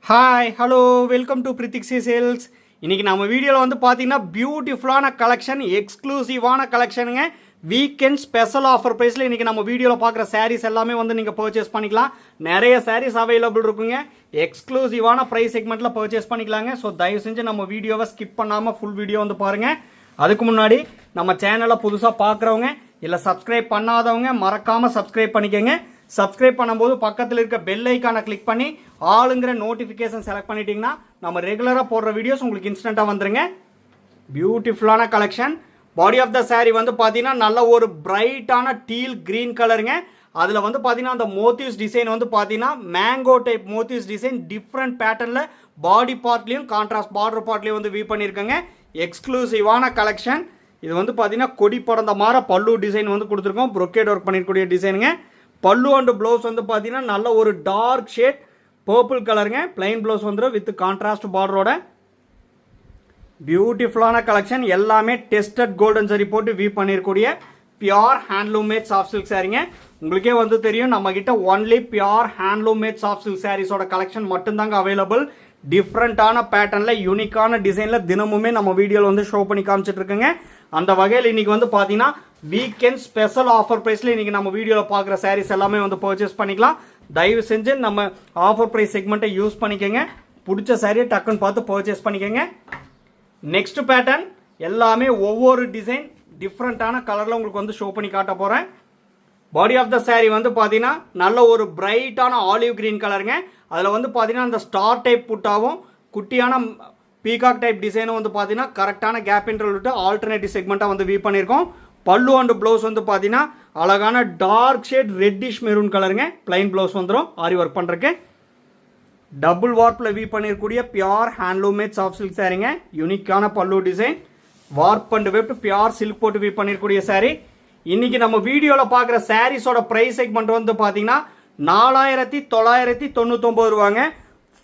Hi hello welcome to பிரித்திக்ஸி sales. இன்றைக்கி நம்ம வீடியோவில் வந்து பார்த்தீங்கன்னா பியூட்டிஃபுல்லான கலெக்ஷன், எக்ஸ்க்ளூசிவான கலெக்ஷனுங்க. வீக்கெண்ட் ஸ்பெஷல் ஆஃபர் ப்ரைஸில் இன்றைக்கி நம்ம வீடியோவில் பார்க்குற சாரீஸ் எல்லாமே வந்து நீங்கள் பர்ச்சேஸ் பண்ணிக்கலாம். நிறைய சாரீஸ் அவைலபிள் இருக்குங்க. எக்ஸ்க்ளூசிவான ப்ரைஸ் செக்மெண்ட்டில் பர்ச்சேஸ் பண்ணிக்கலாங்க. ஸோ தயவு செஞ்சு நம்ம வீடியோவை ஸ்கிப் பண்ணாமல் ஃபுல் வீடியோ வந்து பாருங்கள். அதுக்கு முன்னாடி நம்ம சேனலை புதுசாக பார்க்குறவங்க இல்லை சப்ஸ்கிரைப் பண்ணாதவங்க மறக்காமல் சப்ஸ்கிரைப் பண்ணிக்கோங்க. சப்ஸ்கிரைப் பண்ணும்போது பக்கத்தில் இருக்க பெல் ஐக்கானை கிளிக் பண்ணி ஆளுங்கிற நோட்டிஃபிகேஷன் செலக்ட் பண்ணிட்டீங்கன்னா நம்ம ரெகுலராக போடுற வீடியோஸ் உங்களுக்கு இன்ஸ்டண்ட்டாக வந்துருங்க. பியூட்டிஃபுல்லான collection. Body of the sari வந்து பார்த்தீங்கன்னா நல்ல ஒரு பிரைட்டான டீல் கிரீன் கலருங்க. அதில் வந்து பார்த்தீங்கன்னா அந்த மோட்டிவ்ஸ் டிசைன் வந்து பார்த்தீங்கன்னா mango type motives design different பேட்டர்னில் பாடி பார்ட்லேயும் கான்ட்ராஸ்ட் பார்டர் பார்ட்லேயும் வந்து வீவ் பண்ணியிருக்கேங்க. எக்ஸ்க்ளூசிவான கலெக்ஷன். இது வந்து பார்த்தீங்கன்னா கொடி பறந்த மாதிரி பல்லு டிசைன் வந்து கொடுத்துருக்கோம். ப்ரொக்கேட் ஒர்க் பண்ணியிருக்கக்கூடிய டிசைனுங்க. பல்லு அண்ட் ப்ளவுஸ் வந்து பார்த்தீங்கன்னா நல்ல ஒரு டார்க் ஷேட் பர்பிள் கலருங்க. பிளைன் ப்ளவுஸ் வந்துடும் வித் கான்ட்ராஸ்ட் பார்டரோட. பியூட்டிஃபுல்லான கலெக்ஷன். எல்லாமே டெஸ்டட் கோல்டன் சரி போட்டு வீவ் பண்ணியிருக்கூடிய pure handloom made soft silk சாரீங்க. உங்களுக்கே வந்து தெரியும் நம்ம கிட்ட only pure handloom made soft silk சாரீஸோட கலெக்ஷன் மட்டும்தாங்க அவைலபிள். டிஃப்ரெண்ட்டான பேட்டர்னில் யூனிக்கான டிசைனில் தினமுமே நம்ம வீடியோவில் வந்து ஷோ பண்ணி காமிச்சிட்டு இருக்குங்க. அந்த வகையில் இன்றைக்கி வந்து பார்த்தீங்கன்னா வீக்கெண்ட் ஸ்பெஷல் ஆஃபர் ப்ரைஸில் இன்றைக்கி நம்ம வீடியோவில் பார்க்குற சாரீஸ் எல்லாமே வந்து பர்ச்சேஸ் பண்ணிக்கலாம். தயவு செஞ்சு நம்ம ஆஃபர் ப்ரைஸ் செக்மெண்ட்டை யூஸ் பண்ணிக்கோங்க. பிடிச்ச சாரியை டக்குன்னு பார்த்து பர்ச்சேஸ் பண்ணிக்கோங்க. நெக்ஸ்ட் பேட்டர்ன் எல்லாமே ஒவ்வொரு டிசைன் டிஃப்ரெண்ட்டான கலரில் உங்களுக்கு வந்து ஷோ பண்ணி காட்ட போகிறேன். பாடி ஆஃப் த சாரீ வந்து பார்த்தீங்கன்னா நல்ல ஒரு பிரைட்டான ஆலிவ் கிரீன் கலருங்க. அதில் வந்து பார்த்தீங்கன்னா அந்த ஸ்டார் டைப் புட்டாவும் குட்டியான பீகாக் டைப் டிசைனும் வந்து பார்த்தீங்கன்னா கரெக்டான கேப் இன்டர்வல் விட்டு ஆல்டர்னேட்டிவ் செக்மெண்ட்டாக வந்து வீவ் பண்ணியிருக்கோம். பல்லு அண்ட் ப்ளவுஸ் வந்து பார்த்தீங்கன்னா அழகான டார்க் ஷேட் ரெட்டிஷ் மெரூன் கலருங்க. பிளைன் ப்ளவுஸ் வந்துடும் ஆரி ஒர்க் பண்ணுறக்கு. டபுள் வார்ப்பில் வீவ் பண்ணியிருக்கூடிய pure handloom made soft silk சாரீங்க. யூனிக்கான pallu design warp and weft pure silk போட்டு வீவ் பண்ணியிருக்கூடிய சாரீ. இன்னைக்கு நம்ம வீடியோவில் பார்க்குற சாரீஸோட ப்ரைஸ் செக்மெண்ட் வந்து பார்த்தீங்கன்னா 4999 ரூபாங்க.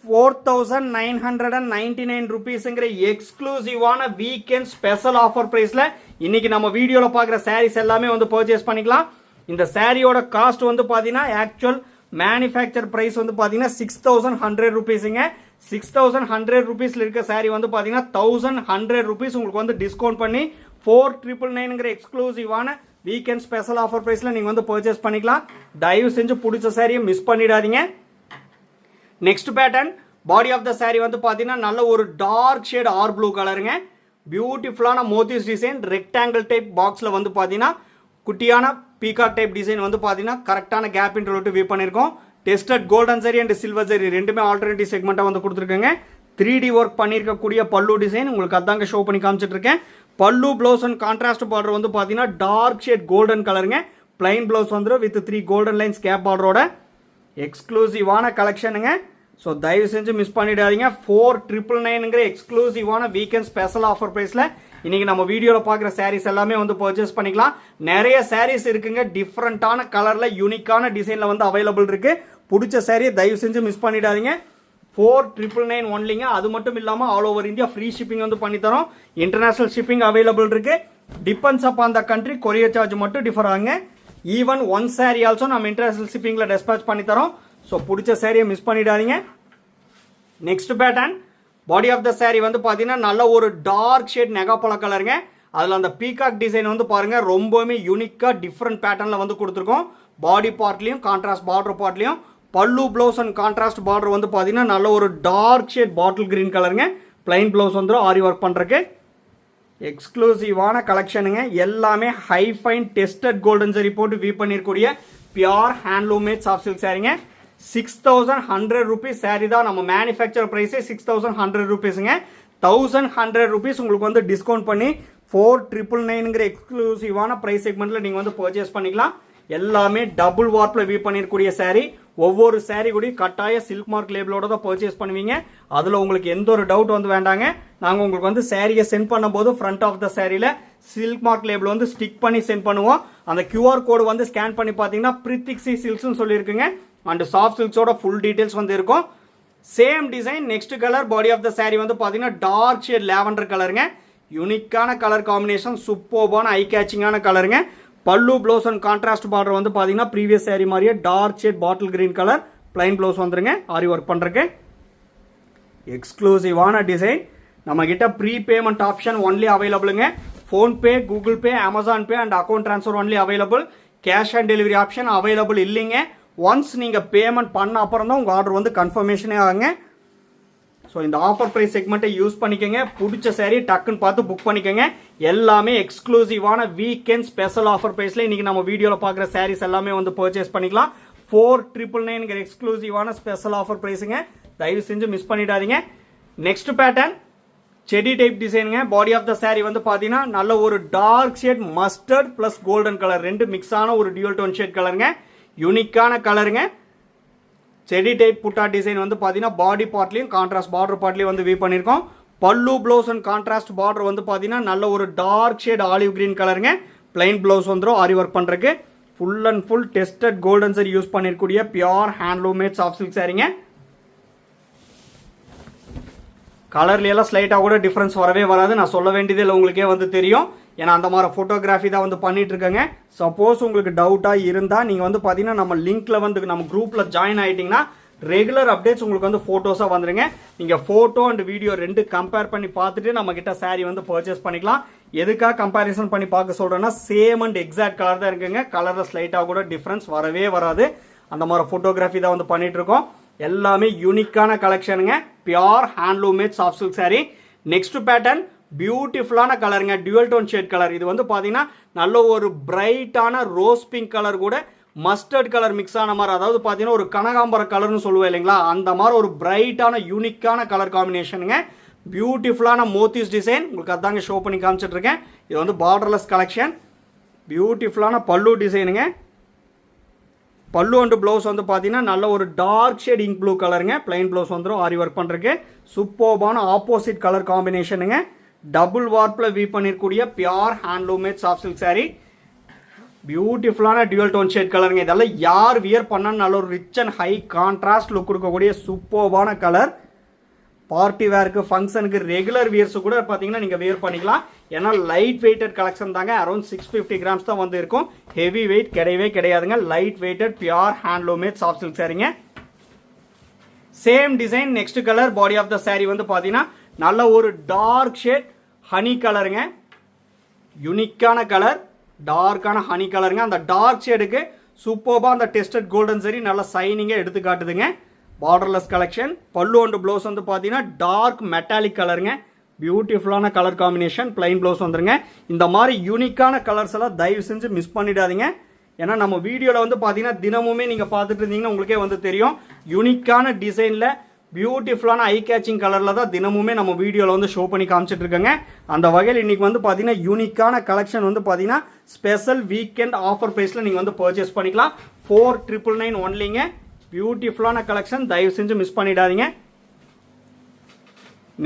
4999 ருபீஸுங்கிற எக்ஸ்க்ளூசிவான வீக்கெண்ட் ஸ்பெஷல் ஆஃபர் ப்ரைஸில் இன்னைக்கு நம்ம வீடியோவில் பார்க்குற சாரீஸ் எல்லாமே வந்து பர்ச்சேஸ் பண்ணிக்கலாம். இந்த சாரியோட காஸ்ட் வந்து பார்த்தீங்கன்னா ஆக்சுவல் மேனுஃபேக்சர் ப்ரைஸ் வந்து பார்த்தீங்கன்னா 6100 ருபீஸுங்க. 6100 ருபீஸில் இருக்க சாரீ வந்து பார்த்தீங்கன்னா 1100 ருபீஸ் உங்களுக்கு வந்து டிஸ்கவுண்ட் பண்ணி 4999ங்கிற எக்ஸ்க்ளூசிவான வீக்கெண்ட் ஸ்பெஷல் ஆஃபர் ப்ரைஸில் நீங்கள் வந்து பர்ச்சேஸ் பண்ணிக்கலாம். தயவு செஞ்சு பிடிச்ச சாரியை மிஸ் பண்ணிடாதீங்க. Next pattern. Body of the sari வந்து பார்த்தீங்கன்னா நல்ல ஒரு டார்க் ஷேட் ஆர் ப்ளூ கலருங்க. பியூட்டிஃபுல்லான மோட்டிவ்ஸ் டிசைன் ரெக்டாங்கிள் டைப் பாக்ஸில் வந்து பார்த்தீங்கன்னா குட்டியான பீகாக் டைப் டிசைன் வந்து பார்த்தீங்கன்னா கரெக்டான கேப் இன்டர்வல் வீவ் பண்ணியிருக்கோம். டெஸ்டட் கோல்டன் சரி அண்ட் சில்வர் சரி ரெண்டுமே ஆல்டர்னேட்டிவ் செக்மெண்ட்டாக வந்து கொடுத்துருக்கேங்க. 3D ஒர்க் பண்ணியிருக்கக்கூடிய பல்லு டிசைன் உங்களுக்கு அதாங்க ஷோ பண்ணி காமிச்சிட்டு இருக்கேன். பல்லு ப்ளவுஸ் அண்ட் கான்ட்ராஸ்ட் பார்டர் வந்து பார்த்தீங்கன்னா டார்க் ஷேட் கோல்டன் கலருங்க. பிளைன் ப்ளவுஸ் வந்துடும் வித் 3 கோல்டன் லைன்ஸ் கேப் பார்டரோட. எக்ஸ்க்ளூசிவான கலெக்ஷனுங்க. ஸோ தயவு செஞ்சு மிஸ் பண்ணிடாதீங்க. 4999ங்கிற எக்ஸ்க்ளூசிவான வீக்கெண்ட் ஸ்பெஷல் ஆஃபர் ப்ரைஸில் இன்றைக்கி நம்ம வீடியோவில் பார்க்குற சாரீஸ் எல்லாமே வந்து பர்ச்சேஸ் பண்ணிக்கலாம். நிறைய சாரீஸ் இருக்குங்க. டிஃப்ரெண்ட்டான கலரில் யூனிக்கான டிசைனில் வந்து அவைலபிள் இருக்குது. பிடிச்ச சாரியை தயவு செஞ்சு மிஸ் பண்ணிடாதீங்க. 4999 ஒன்லிங்க. அது மட்டும் இல்லாமல் all over India free shipping வந்து பண்ணித்தரோம். இன்டர்நேஷனல் ஷிப்பிங் அவைலபிள் இருக்குது. Depends upon the country. Courier charge மட்டும் டிஃபர் ஆகுங்க. ஈவன் ஒன் சாரீ ஆல்சோ நம்ம இன்டர்நேஷனல் ஷிப்பிங்கில் டெஸ்பாச் பண்ணித்தரோம். ஸோ பிடிச்ச சாரியை மிஸ் பண்ணிடாதீங்க. Next pattern. Body of the sari வந்து பார்த்தீங்கன்னா நல்ல ஒரு டார்க் ஷேட் நெகாப்பழ கலருங்க. அதில் அந்த பீகாக் டிசைன் வந்து பாருங்கள் ரொம்பவுமே யூனிக்காக டிஃப்ரெண்ட் பேட்டர்னில் வந்து கொடுத்துருக்கோம். பாடி பார்ட்லேயும் கான்ட்ராஸ்ட் பார்டர் பார்ட்லேயும் பல்லு ப்ளவுஸ் அண்ட் கான்ட்ராஸ்ட் பார்டர் வந்து பார்த்தீங்கன்னா நல்ல ஒரு டார்க் ஷேட் பாட்டில் கிரீன் கலருங்க. பிளைன் ப்ளவுஸ் வந்துடும் ஆரி ஒர்க் பண்ணுறக்கு. எக்ஸ்க்ளூசிவான கலெக்ஷனுங்க. எல்லாமே ஹை ஃபைன் டெஸ்டட் கோல்டன் சரி போட்டு வீவ் பண்ணியிருக்கூடிய pure handloom made soft silk சாரீங்க. 6100 ருபீஸ் சாரீ தான். நம்ம மேனுஃபேக்சர் ப்ரைஸே 6100 ருபீஸுங்க. 1100 ருபீஸ் உங்களுக்கு வந்து டிஸ்கவுண்ட் பண்ணி 4999ங்கிற எக்ஸ்க்ளூசிவான ப்ரைஸ் செக்மெண்ட்டில் நீங்கள் வந்து பர்ச்சேஸ் பண்ணிக்கலாம். எல்லாமே டபுள் வார்ப்பில் வீவ் பண்ணியிருக்கக்கூடிய சாரீ. ஒவ்வொரு சாரீ கூட கட்டாய சில்க் மார்க் லேபிளோட தான் பர்ச்சேஸ் பண்ணுவீங்க. அதில் உங்களுக்கு எந்த ஒரு டவுட் வந்து வேண்டாங்க. நாங்கள் உங்களுக்கு வந்து சாரியை சென்ட் பண்ணும்போது ஃப்ரண்ட் ஆஃப் த சாரியில் சில்க் மார்க் லேபிள் வந்து ஸ்டிக் பண்ணி சென்ட் பண்ணுவோம். அந்த QR கோடு வந்து ஸ்கேன் பண்ணி பார்த்தீங்கன்னா பிரித்திக்ஸி சில்க்ஸ்னு சொல்லியிருக்குங்க. அண்ட் சாஃப்ட் சில்க்ஸோட ஃபுல் டீட்டெயில்ஸ் வந்து இருக்கும். Same design next colour. Body of the sari வந்து பார்த்தீங்கன்னா டார்க் ஷேட் லேவண்டர் கலருங்க. யூனிக்கான கலர் காம்பினேஷன், சூப்பர்பான ஐ கேச்சிங்கான கலருங்க. பல்லு ப்ளவுஸ் அண்ட் கான்ட்ராஸ்ட் பார்டர் வந்து பார்த்தீங்கன்னா ப்ரீவியஸ் சாரீ மாதிரியே dark shade bottle green colour. Plain blouse வந்துருங்க ஆரி ஒர்க் பண்ணுறக்கு. எக்ஸ்க்ளூசிவான டிசைன். நம்ம கிட்ட ப்ரீ பேமெண்ட் ஆப்ஷன் ஒன்லி அவைலபிளுங்க. PhonePe, Google Pay, Amazon Pay and account transfer only available. Cash on delivery option available இல்லைங்க. ஒன்ஸ் நீங்கள் பேமெண்ட் பண்ண அப்புறம் தான் உங்கள் ஆர்டர் வந்து கன்ஃபர்மேஷனே ஆகுங்க. ஸோ இந்த ஆஃபர் ப்ரைஸ் செக்மெண்ட்டை யூஸ் பண்ணிக்கோங்க. பிடிச்ச சாரி டக்குன்னு பார்த்து புக் பண்ணிக்கோங்க. எல்லாமே எக்ஸ்க்ளூசிவான வீக்கெண்ட் ஸ்பெஷல் ஆஃபர் ப்ரைஸில் இன்றைக்கி நம்ம வீடியோவில் பார்க்குற சாரீஸ் எல்லாமே வந்து பர்ச்சேஸ் பண்ணிக்கலாம். 4999 எக்ஸ்க்ளூசிவான ஸ்பெஷல் ஆஃபர் ப்ரைஸுங்க. தயவு செஞ்சு மிஸ் பண்ணிடாதீங்க. நெக்ஸ்ட் பேட்டர்ன் செடி டைப் டிசைனுங்க. பாடி ஆஃப் த சாரி வந்து பார்த்தீங்கன்னா நல்ல ஒரு dark shade mustard plus golden colour ரெண்டு மிக்ஸான ஒரு டியூல் டோன் ஷேட் கலருங்க. யூனிக்கான கலருங்க. செடி டைப் புட்டா டிசைன் வந்து பார்த்தீங்கன்னா பாடி பார்ட்லையும் கான்ட்ராஸ்ட் பார்டர் பார்ட்லையும் வந்து வீ பண்ணியிருக்கோம். பல்லு ப்ளவுஸ் அண்ட் கான்ட்ராஸ்ட் பார்டர் வந்து பார்த்தீங்கன்னா நல்ல ஒரு டார்க் ஷேட் ஆலிவ் கிரீன் கலருங்க. பிளைன் ப்ளவுஸ் வந்துடும் ஆரி ஒர்க் பண்ணுறதுக்கு. Full and full tested golden சரி யூஸ் பண்ணிருக்கூடிய pure handloom made soft silk சாரிங்க. கலர்ல எல்லாம் ஸ்லைட்டாக கூட டிஃப்ரென்ஸ் வரவே வராது. நான் சொல்ல வேண்டியது இல்லை, உங்களுக்கே வந்து தெரியும். ஏன்னா அந்த மாதிரி ஃபோட்டோகிராஃபி தான் வந்து பண்ணிட்டு இருக்கேங்க. சப்போஸ் உங்களுக்கு டவுட்டாக இருந்தால் நீங்கள் வந்து பார்த்தீங்கன்னா நம்ம லிங்க்ல வந்து நம்ம குரூப்பில் ஜாயின் ஆகிட்டிங்கன்னா ரெகுலர் அப்டேட்ஸ் உங்களுக்கு வந்து ஃபோட்டோஸாக வந்துடுங்க. நீங்கள் ஃபோட்டோ அண்ட் வீடியோ ரெண்டு கம்பேர் பண்ணி பார்த்துட்டு நம்ம கிட்ட சாரி வந்து பர்ச்சேஸ் பண்ணிக்கலாம். எதுக்காக கம்பேரிசன் பண்ணி பார்க்க சொல்கிறேன்னா சேம் அண்ட் எக்ஸாக்ட் கலர் தான் இருக்குங்க. கலரில் ஸ்லைட்டாக கூட டிஃப்ரென்ஸ் வரவே வராது. அந்த மாதிரி ஃபோட்டோகிராஃபி தான் வந்து பண்ணிட்டு இருக்கோம். எல்லாமே யூனிக்கான கலெக்ஷனுங்க. Pure handloom made soft silk sari. Next pattern பியூட்டிஃபுல்லான கலருங்க. Dual tone shade colour. இது வந்து பார்த்தீங்கன்னா நல்ல ஒரு பிரைட்டான ரோஸ் பிங்க் கலர் கூட மஸ்டர்ட் கலர் மிக்ஸ் ஆன மாதிரி, அதாவது பார்த்தீங்கன்னா ஒரு கனகாம்பர கலர்னு சொல்லுவேன் இல்லைங்களா, அந்த மாதிரி ஒரு பிரைட்டான யூனிக்கான கலர் காம்பினேஷனுங்க. பியூட்டிஃபுல்லான மோத்திஸ் டிசைன் உங்களுக்கு அதாங்க ஷோ பண்ணி காமிச்சிட்டு இருக்கேன். இது வந்து பார்டர்லெஸ் கலெக்ஷன். பியூட்டிஃபுல்லான பல்லு டிசைனுங்க. பல்லு அண்ட் ப்ளவுஸ் வந்து பார்த்தீங்கன்னா நல்ல ஒரு டார்க் ஷேட் இங்க் ப்ளூ கலருங்க. பிளைன் ப்ளவுஸ் வந்துடும் ஆரி ஒர்க் பண்ணுறதுக்கு. சூப்பர்பான ஆப்போசிட் கலர் காம்பினேஷனுங்க. டபுள் வார்ப்பில் வீ பண்ணிருக்கூடிய pure handloom made soft silk sari. பியூட்டிஃபுல்லான டியூவல் டோன் ஷேட் கலருங்க. இதெல்லாம் யார் வியர் பண்ணாலும் நல்ல ஒரு rich and high contrast look கொடுக்கக்கூடிய சூப்பர்பான கலர். பார்ட்டி வேருக்கு, ஃபங்க்ஷனுக்கு, ரெகுலர் வியர்ஸ் கூட பார்த்தீங்கன்னா நீங்கள் வியர் பண்ணிக்கலாம். ஏன்னா லைட் வெயிட்டட் கலெக்ஷன் தாங்க. அரௌண்ட் 650 கிராம்ஸ் தான் வந்து இருக்கும். ஹெவி வெயிட் கிடையவே கிடையாதுங்க. Light weighted pure handloom made soft silk சாரிங்க. Same design. Next colour body of the sari வந்து பார்த்தீங்கன்னா நல்ல ஒரு டார்க் ஷேட் ஹனி கலருங்க. யூனிக்கான கலர், டார்க்கான ஹனி கலருங்க. அந்த டார்க் ஷேடுக்கு சூப்பர்பா அந்த டெஸ்டட் கோல்டன் சரி நல்ல சைனிங்காக எடுத்து காட்டுதுங்க. Borderless collection. Pallu and blouse வந்து பார்த்தீங்கன்னா டார்க் மெட்டாலிக் கலருங்க. பியூட்டிஃபுல்லான கலர் காம்பினேஷன். பிளைன் ப்ளவுஸ் வந்துருங்க. இந்த மாதிரி யூனிக்கான கலர்ஸ் எல்லாம் தயவு செஞ்சு மிஸ் பண்ணிடாதீங்க. ஏன்னா நம்ம வீடியோவில் வந்து பார்த்தீங்கன்னா தினமுமே நீங்கள் பார்த்துட்டு இருந்தீங்கன்னா உங்களுக்கே வந்து தெரியும். யூனிக்கான டிசைனில் பியூட்டிஃபுல்லான ஐ கேச்சிங் கலரில் தான் தினமுமே நம்ம வீடியோவில் வந்து ஷோ பண்ணி காமிச்சிட்டு இருக்கேங்க. அந்த வகையில் இன்னைக்கு வந்து பார்த்தீங்கன்னா யூனிக்கான கலெக்ஷன் வந்து பார்த்தீங்கன்னா ஸ்பெஷல் வீக்கெண்ட் ஆஃபர் ப்ரைஸில் நீங்கள் வந்து பர்ச்சேஸ் பண்ணிக்கலாம். 4999 ஒன்லிங்க. பியூட்டிஃபுல்லான கலெக்ஷன். தயவு செஞ்சு மிஸ் பண்ணிடாதீங்க.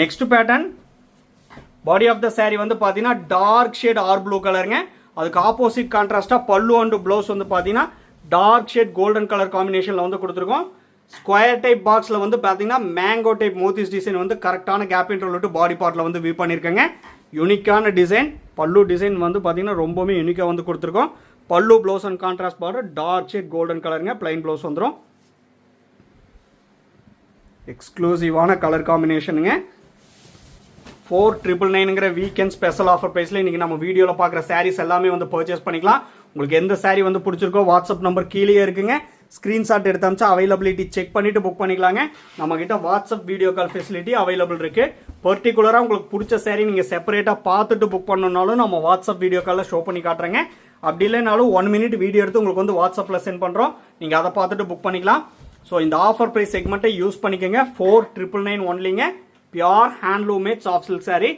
Next pattern body of the sari வந்து பார்த்தீங்கன்னா டார்க் ஷேட் ஆர் ப்ளூ கலருங்க. அதுக்கு ஆப்போசிட் கான்ட்ராஸ்டாக பல்லு அண்ட் ப்ளவுஸ் வந்து பார்த்தீங்கன்னா டார்க் ஷேட் கோல்டன் கலர் காம்பினேஷனில் வந்து கொடுத்துருக்கோம். ஸ்கொயர் டைப் பாக்ஸில் வந்து பார்த்தீங்கன்னா மேங்கோ டைப் மோத்திஸ் டிசைன் வந்து கரெக்டான கேப் இன்டர்வல் விட்டு பாடி பார்ட்டில் வந்து வியூ பண்ணியிருக்கேங்க. யூனிக்கான டிசைன். பல்லு டிசைன் வந்து பார்த்தீங்கன்னா ரொம்பவுமே யூனிக்காக வந்து கொடுத்துருக்கோம். பல்லு blouse and contrast border dark shade golden கலருங்க. பிளைன் ப்ளவுஸ் வந்துடும். எக்ஸ்க்ளூசிவான கலர் காம்பினேஷனுங்க. 4999 வீக்கெண்ட் ஸ்பெஷல் ஆஃபர் ப்ரைஸில் இன்றைக்கி நம்ம வீடியோவில் பார்க்குற சாரீஸ் எல்லாமே வந்து பர்ச்சேஸ் பண்ணிக்கலாம். உங்களுக்கு எந்த சாரீ வந்து பிடிச்சிருக்கோ வாட்ஸ்அப் நம்பர் கீழே இருக்குங்க. ஸ்க்ரீன்ஷாட் எடுத்து அமிச்சா அவைலபிலிட்டி செக் பண்ணிவிட்டு புக் பண்ணிக்கலாங்க. நம்மக்கிட்ட WhatsApp video call facility available இருக்குது. பர்டிகுலராக உங்களுக்கு பிடிச்ச சாரீ நீங்கள் செப்பரேட்டாக பார்த்துட்டு புக் பண்ணணுன்னாலும் நம்ம வாட்ஸ்அப் வீடியோ காலில் ஷோ பண்ணி காட்டுறேங்க. அப்படி இல்லைனாலும் 1 மினிட் வீடியோ எடுத்து உங்களுக்கு வந்து வாட்ஸ்அப்பில் சென்ட் பண்ணுறோம். நீங்கள் அதை பார்த்துட்டு புக் பண்ணிக்கலாம். ஸோ இந்த ஆஃபர் ப்ரைஸ் செக்மெண்ட்டை யூஸ் பண்ணிக்கோங்க. 4999 ஒன்லிங்க. Pure handloom made soft silk sari.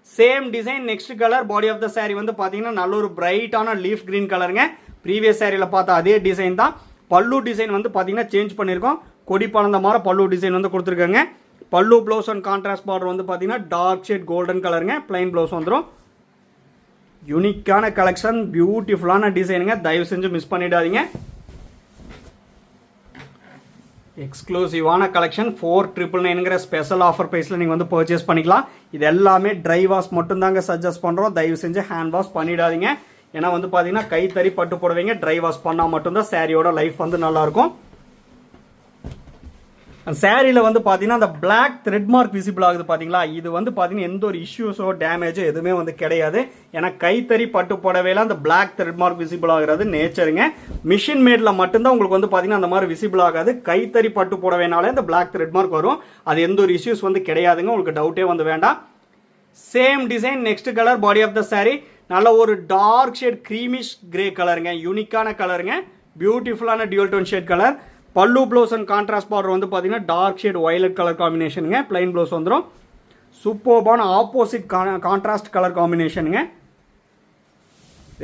Same design. Next colour body of the sari வந்து பார்த்தீங்கன்னா நல்ல ஒரு பிரைட்டான லீஃப் கிரீன் கலருங்க. ப்ரீவியஸ் சாரியில் பார்த்தா அதே டிசைன் தான். பல்லு டிசைன் வந்து பார்த்தீங்கன்னா சேஞ்ச் பண்ணியிருக்கோம். கொடி பழந்த மாதிரி பல்லு டிசைன் வந்து கொடுத்துருக்காங்க. பல்லு ப்ளவுஸ் அண்ட் கான்ட்ராஸ்ட் பார்டர் வந்து பார்த்தீங்கன்னா டார்க் ஷேட் கோல்டன் கலருங்க. பிளைன் ப்ளவுஸ் வந்துடும். யூனிக்கான கலெக்ஷன். பியூட்டிஃபுல்லான டிசைனுங்க. தயவு செஞ்சு மிஸ் பண்ணிடாதீங்க. எக்ஸ்க்ளூசிவான கலெக்ஷன். 4999 ஸ்பெஷல் ஆஃபர் ப்ரைஸில் நீங்கள் வந்து பர்ச்சேஸ் பண்ணிக்கலாம். இது எல்லாமே ட்ரை வாஷ் மட்டும்தாங்க சஜஸ்ட் பண்ணுறோம். தயவு செஞ்சு ஹேண்ட் வாஷ் பண்ணிடாதீங்க. ஏன்னா வந்து பார்த்தீங்கன்னா கைத்தறி பட்டு புடவைங்க ட்ரை வாஷ் பண்ணால் மட்டும்தான் சாரியோட லைஃப் வந்து நல்லாயிருக்கும். சாரியில் வந்து பார்த்தீங்கன்னா அந்த பிளாக் த்ரெட் மார்க் விசிபிள் ஆகுது பார்த்தீங்களா, இது வந்து பார்த்தீங்கன்னா எந்த ஒரு இஷ்யூஸோ டேமேஜோ எதுவுமே வந்து கிடையாது. ஏன்னா கைத்தறி பட்டு புடவையில அந்த பிளாக் த்ரெட் மார்க் விசிபிள் ஆகுறது நேச்சருங்க. மிஷின் மேடில் மட்டும்தான் உங்களுக்கு வந்து பார்த்தீங்கன்னா அந்த மாதிரி விசிபிள் ஆகாது. கைத்தறி பட்டு புடவைனாலே அந்த பிளாக் த்ரெட் மார்க் வரும். அது எந்த ஒரு இஷ்யூஸ் வந்து கிடையாதுங்க, உங்களுக்கு டவுட்டே வந்து வேண்டாம். Same design, next colour, body of the sari நல்ல ஒரு டார்க் ஷேட் க்ரீமிஷ் கிரே கலருங்க, யூனிக்கான கலருங்க, பியூட்டிஃபுல்லான dual tone shade colour. Pallu blouse and contrast border வந்து பார்த்தீங்கன்னா டார்க் ஷேட் வயலட் கலர் காம்பினேஷனுங்க. பிளைன் ப்ளவுஸ் வந்துடும். சூப்பர்பான ஆப்போசிட் கான்ட்ராஸ்ட் கலர் காம்பினேஷனுங்க.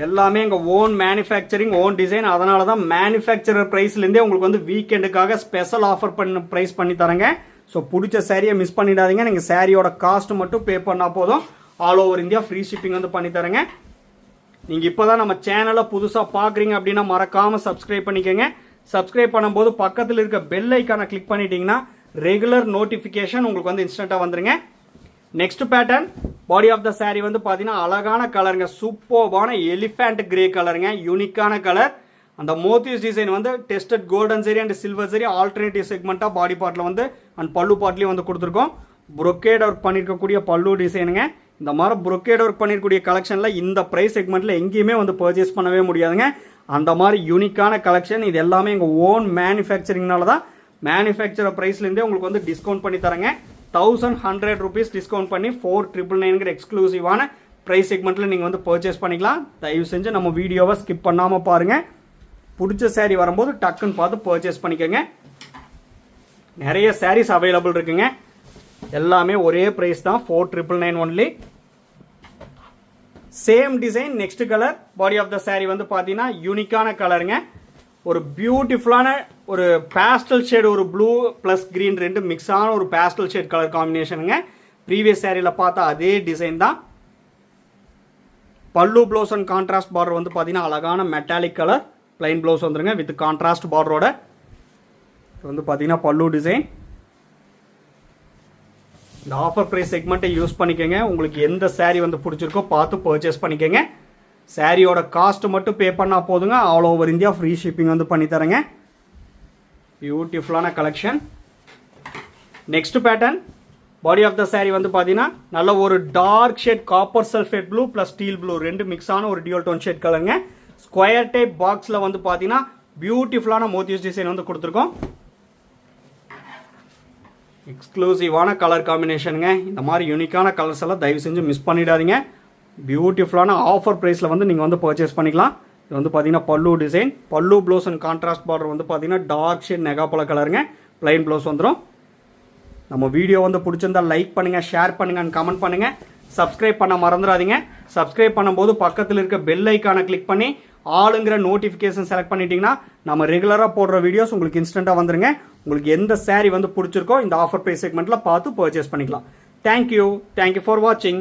எல்லாமே எங்கள் ஓன் மேனுஃபேக்சரிங், ஓன் டிசைன். அதனால தான் மேனுஃபேக்சரர் ப்ரைஸ்லேருந்தே உங்களுக்கு வந்து வீக்கெண்டுக்காக ஸ்பெஷல் ஆஃபர் ப்ரைஸ் பண்ணி தரேங்க. ஸோ பிடிச்ச சாரியை மிஸ் பண்ணிடாதீங்க. நீங்கள் சாரியோட காஸ்ட் மட்டும் பே பண்ணால் போதும். All over India free shipping வந்து பண்ணி தரேங்க. நீங்கள் இப்போ தான் நம்ம சேனலை புதுசாக பார்க்குறீங்க அப்படின்னா மறக்காமல் சப்ஸ்கிரைப் பண்ணிக்கோங்க. சப்ஸ்கிரைப் பண்ணும்போது பக்கத்தில் இருக்க பெல் ஐக்கானை கிளிக் பண்ணிட்டீங்கன்னா ரெகுலர் நோட்டிஃபிகேஷன் உங்களுக்கு வந்து இன்ஸ்டண்ட்டாக வந்துருங்க. Next pattern, body of the sari வந்து பார்த்தீங்கன்னா அழகான கலருங்க, சூப்பர்பான எலிஃபேண்ட் கிரே கலருங்க, யூனிக்கான கலர். அந்த மோத்திஸ் டிசைன் வந்து டெஸ்டட் கோல்டன் சரி அண்ட் சில்வர் சரி ஆல்டர்னேட்டிவ் செக்மெண்ட்டாக பாடி பார்ட்டில் வந்து அண்ட் பல்லு பார்ட்லேயும் வந்து கொடுத்துருக்கோம். புரொக்கேட் ஒர்க் பண்ணியிருக்கக்கூடிய பல்லு டிசைனுங்க. இந்த மாதிரி புரொக்கேட் ஒர்க் பண்ணியிருக்கக்கூடிய கலெக்ஷனில் இந்த ப்ரைஸ் செக்மெண்ட்டில் எங்கேயுமே வந்து பர்ச்சேஸ் பண்ணவே முடியாதுங்க. அந்த மாதிரி யூனிக்கான கலெக்ஷன். இது எல்லாமே எங்கள் ஓன் மேனுஃபேக்சரிங்னால தான் மேனுஃபேக்சர் ப்ரைஸ்லேருந்தே உங்களுக்கு வந்து டிஸ்கவுண்ட் பண்ணி தரேங்க. 1100 rupees டிஸ்கவுண்ட் பண்ணி 4999 எக்ஸ்க்ளூசிவான ப்ரைஸ் செக்மெண்ட்டில் நீங்கள் வந்து பர்ச்சேஸ் பண்ணிக்கலாம். தயவு செஞ்சு நம்ம வீடியோவை ஸ்கிப் பண்ணாமல் பாருங்கள். பிடிச்ச சாரீ வரும்போது டக்குன்னு பார்த்து பர்ச்சேஸ் பண்ணிக்கோங்க. நிறைய சாரீஸ் அவைலபிள் இருக்குங்க. எல்லாமே ஒரே ப்ரைஸ் தான், 4999 only. Same design, next colour, body of the sari வந்து பார்த்தீங்கன்னா யூனிக்கான கலருங்க. ஒரு பியூட்டிஃபுல்லான ஒரு பேஸ்டல் ஷேட், ஒரு ப்ளூ ப்ளஸ் கிரீன் ரெண்டு மிக்ஸ் ஆன ஒரு பேஸ்டல் ஷேட் கலர் காம்பினேஷனுங்க. ப்ரீவியஸ் சாரியில் பார்த்தா அதே டிசைன் தான். பல்லு ப்ளவுஸ் அண்ட் கான்ட்ராஸ்ட் பார்டர் வந்து பார்த்தீங்கன்னா அழகான மெட்டாலிக் கலர் பிளைன் ப்ளவுஸ் வந்துருங்க வித் கான்ட்ராஸ்ட் பார்டரோட. இது வந்து பார்த்தீங்கன்னா பல்லு டிசைன். இந்த ஆஃபர் ப்ரைஸ் செக்மெண்ட்டை யூஸ் பண்ணிக்கோங்க. உங்களுக்கு எந்த சாரீ வந்து பிடிச்சிருக்கோ பார்த்து பர்ச்சேஸ் பண்ணிக்கோங்க. சாரியோட காஸ்ட் மட்டும் பே பண்ணால் போதுங்க. All over India free shipping வந்து பண்ணி தரேங்க. பியூட்டிஃபுல்லான collection. Next pattern, body of the sari வந்து பார்த்தீங்கன்னா நல்ல ஒரு dark shade copper sulphate blue plus steel blue ரெண்டு மிக்ஸ் ஆன ஒரு டியூல் டோன் ஷேட் கலருங்க. ஸ்கொயர் டைப் பாக்ஸில் வந்து பார்த்தீங்கன்னா பியூட்டிஃபுல்லான மோத்திஸ் டிசைன் வந்து கொடுத்துருக்கோம். எக்ஸ்க்ளூசிவான கலர் காம்பினேஷனுங்க. இந்த மாதிரி யூனிக்கான கலர்ஸ் எல்லாம் தயவு செஞ்சு மிஸ் பண்ணிடாதீங்க. பியூட்டிஃபுல்லான ஆஃபர் ப்ரைஸில் வந்து நீங்கள் வந்து பர்ச்சேஸ் பண்ணிக்கலாம். இது வந்து பார்த்தீங்கன்னா பல்லு டிசைன், பல்லு ப்ளவுஸ் அண்ட் கான்ட்ராஸ்ட் பார்டர் வந்து பார்த்தீங்கன்னா டார்க் ஷேட் நெகாப்பழ கலருங்க. பிளைன் ப்ளவுஸ் வந்துடும். நம்ம வீடியோ வந்து பிடிச்சிருந்தா லைக் பண்ணுங்கள், ஷேர் பண்ணுங்கள் அண்ட் கமெண்ட் பண்ணுங்கள். சப்ஸ்கிரைப் பண்ண மறந்துடாதீங்க. சப்ஸ்கிரைப் பண்ணும்போது பக்கத்தில் இருக்க பெல் ஐக்கானை கிளிக் பண்ணி ஆளுங்கிற நோட்டிஃபிகேஷன் செலக்ட் பண்ணிட்டீங்கன்னா நம்ம ரெகுலராக போடுற வீடியோஸ் உங்களுக்கு இன்ஸ்டண்ட்டாக வந்துருங்க. உங்களுக்கு எந்த சாரீ வந்து பிடிச்சிருக்கோ இந்த ஆஃபர் ப்ரைஸ் செக்மெண்ட்டில் பார்த்து பர்ச்சேஸ் பண்ணிக்கலாம். தேங்க்யூ ஃபார் வாட்சிங்.